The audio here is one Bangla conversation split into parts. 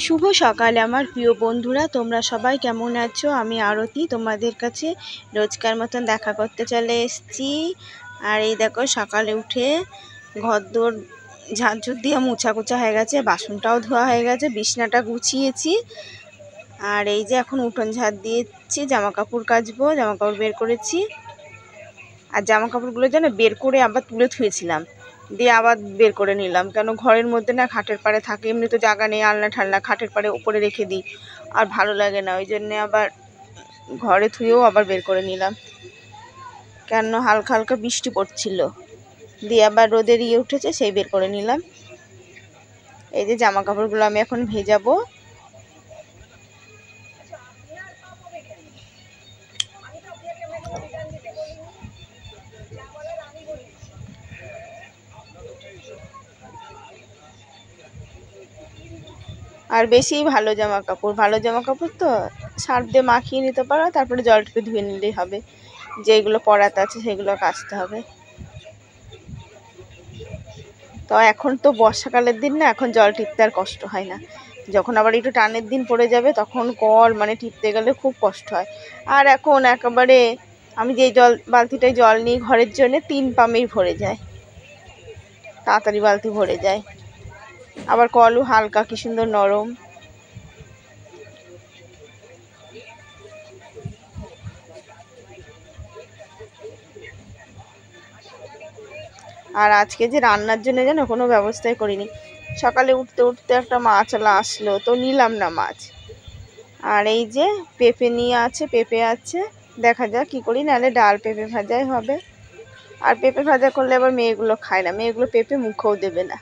শুভ সকাল আমার প্রিয় বন্ধুরা, তোমরা সবাই কেমন আছো? আমি আরতি তোমাদের কাছে রোজকার মতন দেখা করতে চলে এসেছি। আর এই দেখো, সকালে উঠে ঘরদোর ঝাড়ঝুড় দিয়ে মোছা হয়ে গেছে, বাসনটাও ধোয়া হয়ে গেছে, বিছনাটা গুছিয়েছি। আর এই যে এখন উঠোন ঝাড় দিয়েছি, জামা কাপড় কাচবো, জামা কাপড় বের করেছি। আর জামা কাপড়গুলো যেন বের করে আবার তুলে থুয়েছিলাম, দিয়ে আবার বের করে নিলাম, কেন ঘরের মধ্যে না খাটের পাড়ে থাকে, এমনি তো জায়গা নেই, আলনা ঠালনা খাটের পাড়ে উপরে রেখে দিই, আর ভালো লাগে না, ওই জন্যে আবার ঘরে থুয়েও আবার বের করে নিলাম, কেন হালকা হালকা বৃষ্টি পড়ছিল, দিয়ে আবার রোদের উঠেছে, সেই বের করে নিলাম। এই যে জামা কাপড়গুলো আমি এখন ভেজাবো। আর বেশি ভালো জামা কাপড় তো সার্ফ দিয়ে মাখিয়ে নিতে পারো, তারপরে জল টিপে ধুয়ে নিলেই হবে, যেগুলো পরাতে আছে সেগুলো কাচতে হবে। তো এখন তো বর্ষাকালের দিন না, এখন জল টিপতে আর কষ্ট হয় না। যখন আবার একটু টানের দিন পড়ে যাবে, তখন কল টিপতে গেলে খুব কষ্ট হয়। আর এখন একেবারে আমি যে বালতিটায় জল নিই ঘরের জন্য, 3 পামেই ভরে যায়, তাড়াতাড়ি বালতি ভরে যায়। আবার কলও হালকা, কি সুন্দর নরম। আর আজকে যে রান্নার জন্য যেন কোনো ব্যবস্থাই করিনি। সকালে উঠতে উঠতে একটা মাছওয়ালা আসলো, তো নিলাম না মাছ। আর এই যে পেঁপে নিয়ে আছে, পেঁপে আছে, দেখা যাক কী করি, নাহলে ডাল পেঁপে ভাজাই হবে। আর পেঁপে ভাজা করলে আবার মেয়েগুলো খায় না, মেয়েগুলো পেঁপে মুখেও দেবে না।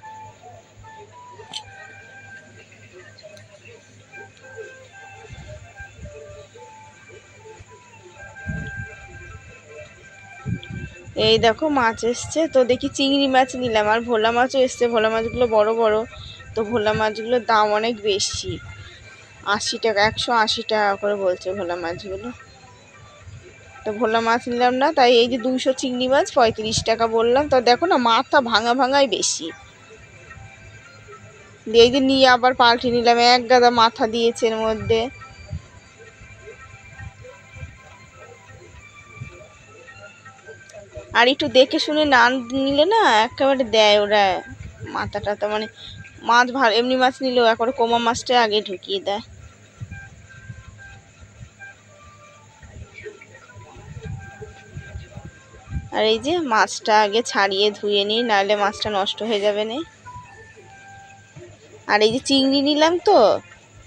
এই দেখো মাছ এসছে, তো দেখি চিংড়ি মাছ নিলাম, আর ভোলা মাছও এসছে। ভোলা মাছগুলো বড় বড়, তো ভোলা মাছগুলোর দাম অনেক বেশি, 80 টাকা, 180 টাকা করে বলছে ভোলা মাছগুলো। তো ভোলা মাছ নিলাম না, তাই এই যে 200 চিংড়ি মাছ 35 টাকা বললাম। তো দেখো না, মাথা ভাঙাই বেশি, দিয়ে এই যে নিয়ে আবার পাল্টে নিলাম, এক গাদা মাথা দিয়েছে এর মধ্যে। আর একটু দেখে শুনে না নিলে না একেবারে দেয় ওরা মাথাটা, তো মাছ ভালো, এমনি মাছ নিলেও একবারে কোমা মাছটা আগে ঢুকিয়ে দেয়। আর এই যে মাছটা আগে ছাড়িয়ে ধুয়ে নিই, নাহলে মাছটা নষ্ট হয়ে যাবে না। আর এই যে চিংড়ি নিলাম,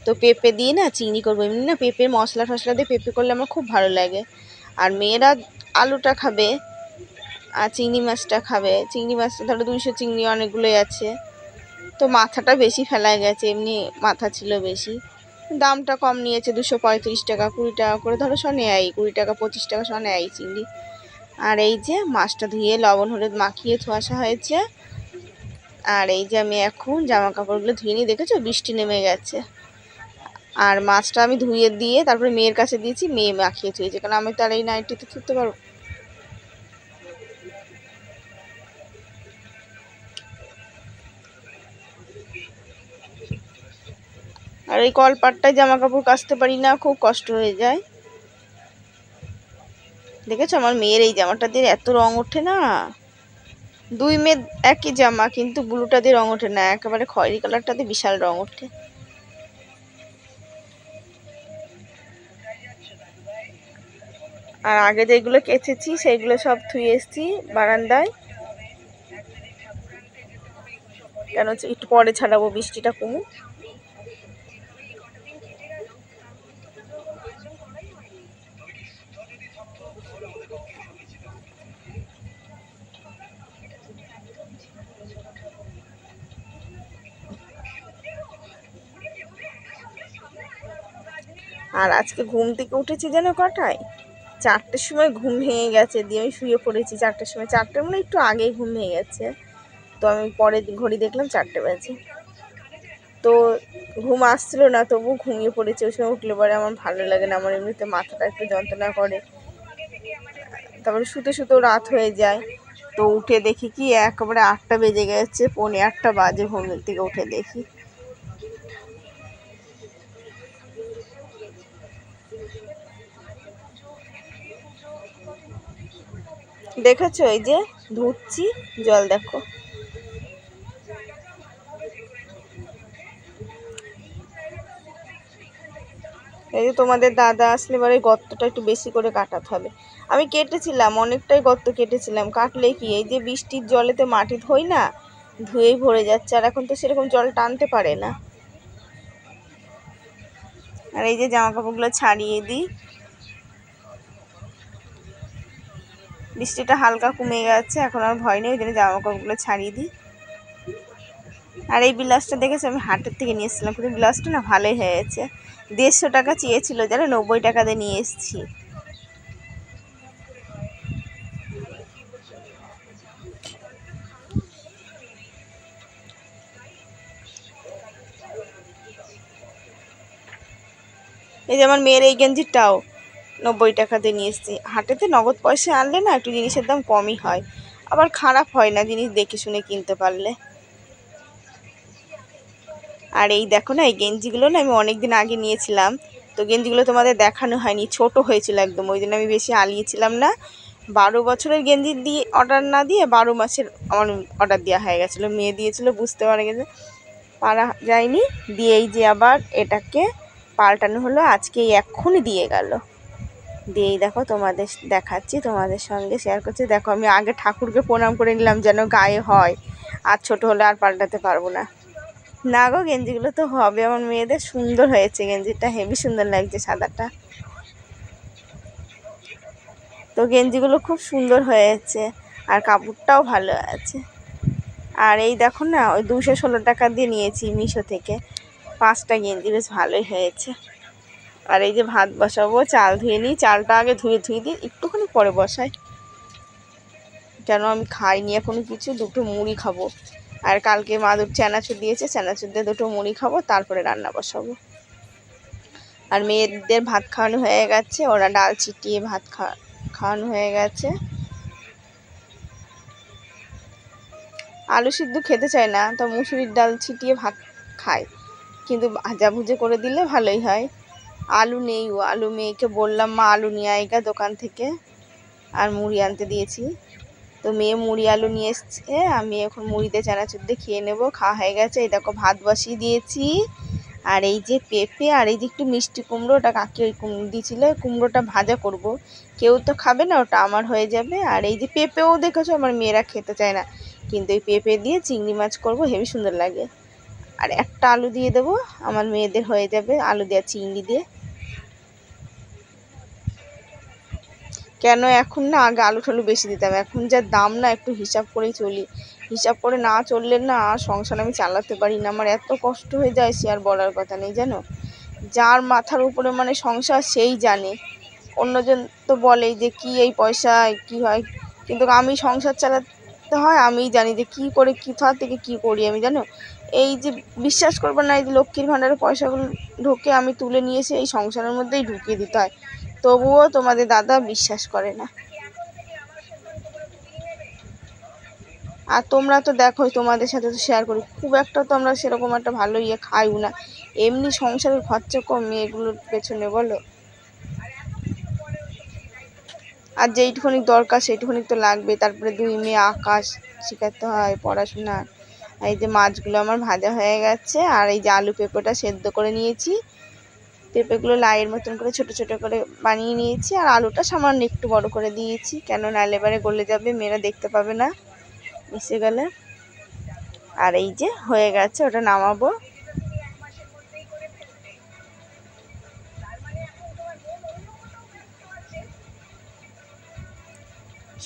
তো পেঁপে দিয়ে না চিংড়ি করবো। এমনি না পেঁপে মশলা টশলা দিয়ে পেঁপে করলে আমার খুব ভালো লাগে। আর মেয়েরা আলুটা খাবে আর চিংড়ি মাছটা খাবে। চিংড়ি মাছটা ধরো 200 চিংড়ি অনেকগুলোই আছে, তো মাথাটা বেশি ফেলা গেছে, এমনি মাথা ছিল বেশি। দামটা কম নিয়েছে, 235 টাকা, 20 টাকা করে ধরো শ নেয়, 20 টাকা 25 টাকা শ নেয় চিংড়ি। আর এই যে মাছটা ধুয়ে লবণ হলুদ মাখিয়ে ধোয়াশা হয়েছে। আর এই যে আমি এখন জামা কাপড়গুলো ধুয়ে নিয়ে, দেখেছো বৃষ্টি নেমে গেছে। আর মাছটা আমি ধুয়ে দিয়ে তারপরে মেয়ের কাছে দিয়েছি, মেয়ে মাখিয়ে ধুয়েছে, কারণ আমি তো আর এই নাইটিতে ধুতে পারবো। আর এই কলপাটটায় জামা কাপড় কাচতে পারি না, খুব কষ্ট হয়ে যায়। দেখেছো আমার মেয়ের এই জামাটা দিয়ে এত রং ওঠে না, 2 মেয়ে একই জামা, কিন্তু ব্লুটা দিয়ে রং ওঠে না, একেবারে খয়েরি কালারটাতে বিশাল রং ওঠে। আর আগে যেগুলো কেচেছি সেইগুলো সব ধুয়ে এসেছি বারান্দায়, কেন একটু পরে ছাড়াবো, বৃষ্টিটা কমুক। আর আজকে ঘুম থেকে উঠেছি যেন কটায়, 4টের সময় ঘুম ভেঙে গেছে, দিয়ে আমি শুয়ে পড়েছি 4টের সময়, 4টের একটু আগেই ঘুম ভেঙে গেছে। তো আমি পরে ঘড়ি দেখলাম 4টে বাজে, তো ঘুম আসছিল না, তবু ঘুমিয়ে পড়েছি। ওই সময় উঠলে পরে আমার ভালো লাগে না, আমার এমনিতে মাথাটা একটু যন্ত্রণা করে, তারপরে শুতে শুতেও রাত হয়ে যায়। তো উঠে দেখি কি একেবারে 8টা বেজে গেছে, 7:45 বাজে, ঘুম থেকে উঠে দেখি। দেখেছো এই যে ধুচ্ছি, জল দেখো। এই যে তোমাদের দাদা আসলে এবার এই গর্তটা একটু বেশি করে কাটাতে হবে। আমি কেটেছিলাম, অনেকটাই গর্ত কেটেছিলাম, কাটলে কি এই যে বৃষ্টির জলেতে মাটি ধোই না, ধুয়েই ভরে যাচ্ছে, আর এখন তো সেরকম জল টানতে পারে না। আর এই যে জামা কাপড়গুলো ছাড়িয়ে দিই, বৃষ্টিটা হালকা কমে গেছে, এখন আর ভয় নেই, ওই জন্য জামা কাপড়গুলো ছাড়িয়ে দিই। আর এই ব্লাউজটা দেখেছি আমি হাটের থেকে নিয়ে এসেছিলাম, কিন্তু ব্লাউজটা না ভালোই হয়েছে। 150 টাকা চেয়েছিল, জানো 90 টাকা দিয়ে নিয়ে এসেছি। এই যে আমার মেয়ের এই গেঞ্জিটাও 90 টাকা দিয়ে নিয়ে এসেছি। হাটেতে নগদ পয়সা আনলে না একটু জিনিসের দাম কমই হয়, আবার খারাপ হয় না জিনিস দেখে শুনে কিনতে পারলে। আর এই দেখো না, এই গেঞ্জিগুলো না আমি অনেক দিন আগে নিয়েছিলাম, তো গেঞ্জিগুলো তোমাদের দেখানো হয়নি, ছোট হয়েছিল একদম, ওই জন্য আমি বেশি আলিয়েছিলাম না। 12 বছরের গেঞ্জি দিয়ে অর্ডার না দিয়ে 12 মাসের আমার অর্ডার দেওয়া হয়ে গেছিলো, মেয়ে দিয়েছিল, বুঝতে পারা যায়নি, দিয়েই যে আবার এটাকে পাল্টানো হলো, আজকে এক্ষুনি দিয়ে গেল। দিয়েই দেখো তোমাদের দেখাচ্ছি, তোমাদের সঙ্গে শেয়ার করছি। দেখো আমি আগে ঠাকুরকে প্রণাম করে নিলাম যেন গায়ে হয়, আর ছোট হলে আর পাল্টাতে পারবো না। না গো, গেঞ্জিগুলো তো হবে আমার মেয়েদের, সুন্দর হয়েছে গেঞ্জিটা, হেভি সুন্দর লাগছে সাদাটা। তো গেঞ্জিগুলো খুব সুন্দর হয়েছে, আর কাপড়টাও ভালো আছে। আর এই দেখো না, ওই 216 টাকা দিয়ে নিয়েছি মিশো থেকে, 5টা গেঞ্জি, বেশ ভালোই হয়েছে। আর এই যে ভাত বসাবো, চাল ধুয়ে নিই, চালটা আগে ধুয়ে দিই, একটুখানি পরে বসাই, কেন আমি খাইনি এখনো কিছু, 2টো মুড়ি খাবো। আর কালকে মাদুর চানাচুর দিয়েছে, চানাচুর দিয়ে 2টো মুড়ি খাবো, তারপরে রান্না বসাবো। আর মেয়েদের ভাত খাওয়ানো হয়ে গেছে, ওরা ডাল ছিটিয়ে ভাত খাওয়ানো হয়ে গেছে। আলু সিদ্ধ খেতে চায় না, তো মুসুরির ডাল ছিটিয়ে ভাত খায়, কিন্তু ভাজা ভুজে করে দিলে ভালোই হয়। আলু নেই, আলু মেয়েকে বললাম মা আলু নিয়ে আইগা দোকান থেকে, আর মুড়ি আনতে দিয়েছি, তো মেয়ে মুড়ি আলু নিয়ে এসছে, আমি এখন মুড়িতে চানাচুর দিয়ে খেয়ে নেবো। খাওয়া হয়ে গেছে, এই দেখো ভাত বসিয়ে দিয়েছি। আর এই যে পেঁপে, আর এই যে একটু মিষ্টি কুমড়ো, ওটা কাকি ওই কুমড়ো দিয়েছিল, কুমড়োটা ভাজা করব, কেউ তো খাবে না, ওটা আমার হয়ে যাবে। আর এই যে পেঁপেও দেখেছো আমার মেয়েরা খেতে চায় না, কিন্তু এই পেঁপে দিয়ে চিংড়ি মাছ করব, হেবি সুন্দর লাগে। আর একটা আলু দিয়ে দেবো, আমার মেয়েদের হয়ে যাবে আলু দেওয়া চিংড়ি দিয়ে। কেন এখন না, আগে আলু ঠালু বেশি দিতাম, এখন যা দাম না একটু হিসাব করেই চলি, হিসাব করে না চললে না সংসার আমি চালাতে পারি না, আমার এত কষ্ট হয়ে যায় সে আর বলার কথা নেই জানো। যার মাথার উপরে মানে সংসার সেই জানে, অন্যজন তো বলেই যে কি এই পয়সায় কি হয়, কিন্তু আমি সংসার চালাতে হয়, আমিই জানি যে কি করে কোথা থেকে কি করি আমি, জানো। এই যে বিশ্বাস করবো না, এই যে লক্ষ্মীর ভাণ্ডারের পয়সাগুলো ঢোকে, আমি তুলে নিয়ে এসে এই সংসারের মধ্যেই ঢুকিয়ে দিতে হয়, তবুও তোমাদের দাদা বিশ্বাস করে না। আর তোমরা তো দেখোই, তোমাদের সাথে তো শেয়ার করি, খুব একটা তো আমরা সেরকম একটা ভালো খাইও না, এমনি সংসারের খরচা কম মেয়েগুলোর পেছনে বলো। আর যেইটুখানি দরকার সেইটুখানি তো লাগবে, তারপরে 2 মেয়ে আকাশ শেখাতে হয় পড়াশোনা। এই যে মাছগুলো আমার ভাজা হয়ে গেছে, আর এই যে আলু পেঁপেটা সেদ্ধ করে নিয়েছি, পেঁপেগুলো লাইয়ের মতন করে ছোট ছোট করে বানিয়ে নিয়েছি, আর আলুটা সামান্য একটু বড় করে দিয়েছি, কেন নাহলে এবারে গলে যাবে, মেয়েরা দেখতে পাবে না মিশে গেলে। আর এই যে হয়ে গেছে, ওটা নামাবো।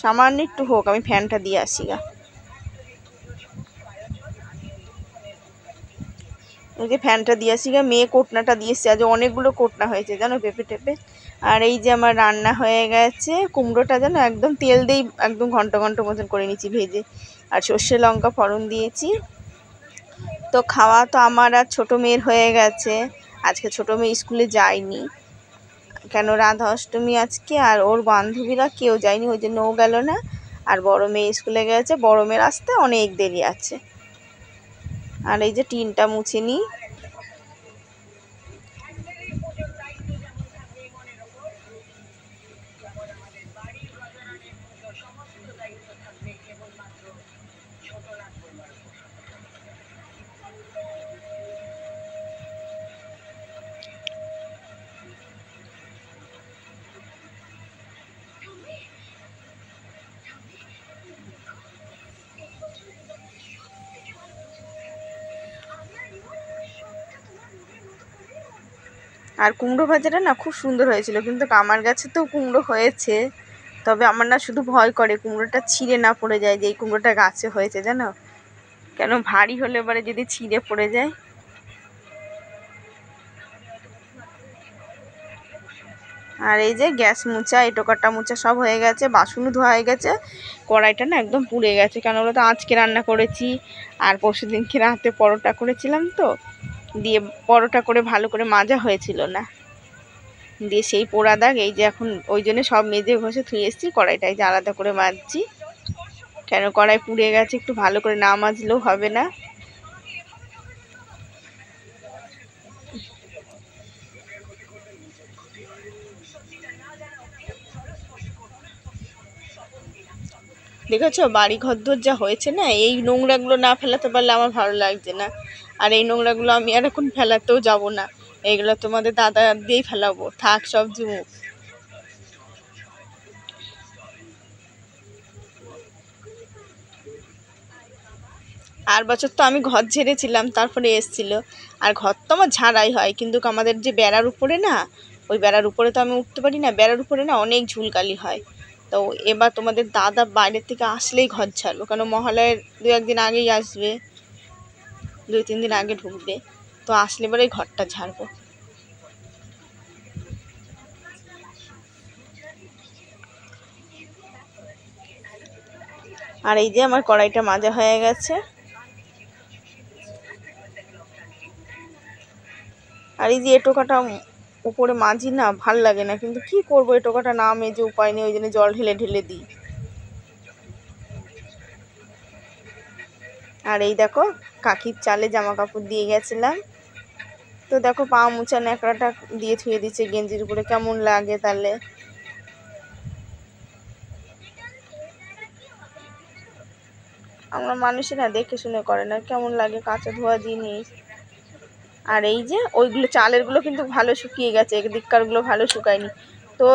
সামান্য একটু হোক, আমি ফ্যানটা দিয়ে আসি গা। ওই যে ফ্যানটা দিয়ে আসি গা, মেয়ে কোটনাটা দিয়েছে, আজ অনেকগুলো কোটনা হয়েছে জানো পেঁপে টেপে। আর এই যে আমার রান্না হয়ে গেছে, কুমড়োটা জানো একদম তেল দিয়েই একদম ঘন্ট ঘন্ট মতন করে নিয়েছি ভেজে, আর সর্ষে লঙ্কা ফোড়ন দিয়েছি। তো খাওয়া তো আমার আর ছোটো মেয়ের হয়ে গেছে, আজকে ছোটো মেয়ে স্কুলে যায়নি, কেন রাধা অষ্টমী আজকে, আর ওর বান্ধবীরা কেউ যায়নি, ওই জন্য ও গেল না। আর বড় মেয়ে স্কুলে গেছে, বড় মেয়ের আসতে অনেক দেরি আছে। আর এই যে টিনটা মুছে নিই। আর কুমড়ো ভাজাটা না খুব সুন্দর হয়েছিল, কিন্তু আমার গাছে তো কুমড়ো হয়েছে, তবে আমার না শুধু ভয় করে কুমড়োটা ছিঁড়ে না পড়ে যায়, যে এই কুমড়োটা গাছে হয়েছে জানো, কেন ভারী হলে এবারে যদি ছিঁড়ে পড়ে যায়। আর এই যে গ্যাস মুছা, এটোকাটা মুছা সব হয়ে গেছে, বাসনও ধোয়া হয়ে গেছে। কড়াইটা না একদম পুড়ে গেছে, কেন বলো তো আজকে রান্না করেছি আর পরশু দিনকে রাতে পরোটা করেছিলাম, তো দিয়ে পরোটা করে ভালো করে মাজা হয়েছিল না, দিয়ে সেই পোড়া দাগ। এই যে এখন ওই জন্য সব মেজে ঘষে ধুয়ে এসেছি, কড়াইটাই যে আলাদা করে মাজছি, কেন কড়াই পুড়ে গেছে, একটু ভালো করে না মাজলেও হবে না। দেখেছো বাড়ি ঘরদোর যা হয়েছে না, এই নোংরাগুলো না ফেলাতে পারলে আমার ভালো লাগছে না। আর এই নোংরাগুলো আমি আর এখন ফেলাতেও যাব না, এইগুলো তোমাদের দাদা দিয়েই ফেলাবো, থাক সব জুমুক। আর বছর তো আমি ঘর ঝেড়েছিলাম, তারপরে এসছিল। আর ঘর তো আমার ঝাড়াই হয়, কিন্তু আমাদের যে বেড়ার উপরে না, ওই বেড়ার উপরে তো আমি উঠতে পারি না, বেড়ার উপরে না অনেক ঝুলকালি হয়। তো এবার তোমাদের দাদা বাইরের থেকে আসলেই ঘর ঝাড়বো, কারণ মহালয়ের 2-1 দিন আগেই আসবে, 2-3 দিন আগে ঢুকবে, তো আসলে এবারে ঘরটা ঝাড়বো। আর এই যে আমার কড়াইটা মাজা হয়ে গেছে। আর এই যে এটোকাটা উপরে মাজি না, ভাল লাগে না, কিন্তু কি করবো, এটোকাটা না মেজে উপায় নেই, ওই জন্য জল ঢেলে ঢেলে দিই। আর এই দেখো কাকির চালে জামা কাপড় দিয়ে গেছিলাম, তো দেখো পা মুছা ন্যাকড়াটা দিয়ে ধুয়ে দিচ্ছে গেঞ্জির উপরে, কেমন লাগে তাহলে। আমরা মানুষেরা দেখে শুনে করে না, কেমন লাগে কাঁচা ধোয়া জিনিস। আর এই যে ওইগুলো চালেরগুলো কিন্তু ভালো শুকিয়ে গেছে, একদিককারগুলো ভালো শুকায়নি, তো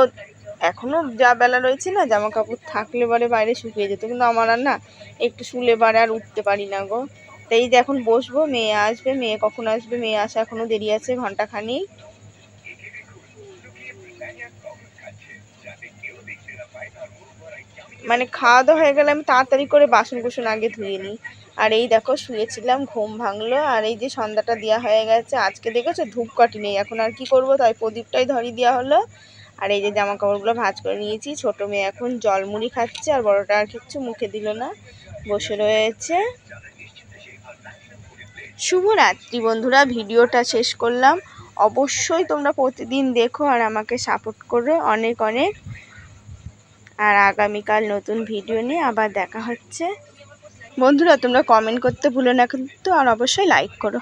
এখনও যা বেলা রয়েছে না, জামা কাপড় থাকলে বারে বাইরে শুকিয়ে যেত, কিন্তু আমার আর না একটু শুলে বারে আর উঠতে পারি না গো। তাই যে এখন বসবো, মেয়ে আসবে, মেয়ে কখন আসবে, মেয়ে আসা এখনও দেরি আছে ঘন্টাখানিক। মানে খাওয়া দাওয়া হয়ে গেলে আমি তাড়াতাড়ি করে বাসন কুসন আগে ধুয়ে নিই। আর এই দেখো শুয়েছিলাম, ঘুম ভাঙলো, আর এই যে সন্ধ্যাটা দেওয়া হয়ে গেছে। আজকে দেখেছো ধূপকাঠি নেই, এখন আর কি করবো, তাই প্রদীপটাই ধরিয়ে দেওয়া হলো। আর এই যে জামা কাপড়গুলো ভাঁজ করে নিয়েছি, ছোটো মেয়ে এখন জলমুড়ি খাচ্ছে, আর বড়োটা আর কিচ্ছু মুখে দিল না, বসে রয়েছে। শুভরাত্রি বন্ধুরা, ভিডিওটা শেষ করলাম। অবশ্যই তোমরা প্রতিদিন দেখো আর আমাকে সাপোর্ট করো অনেক অনেক। আর আগামীকাল নতুন ভিডিও নিয়ে আবার দেখা হচ্ছে। বন্ধুরা তোমরা কমেন্ট করতে ভুলো না কিন্তু, আর অবশ্যই লাইক করো।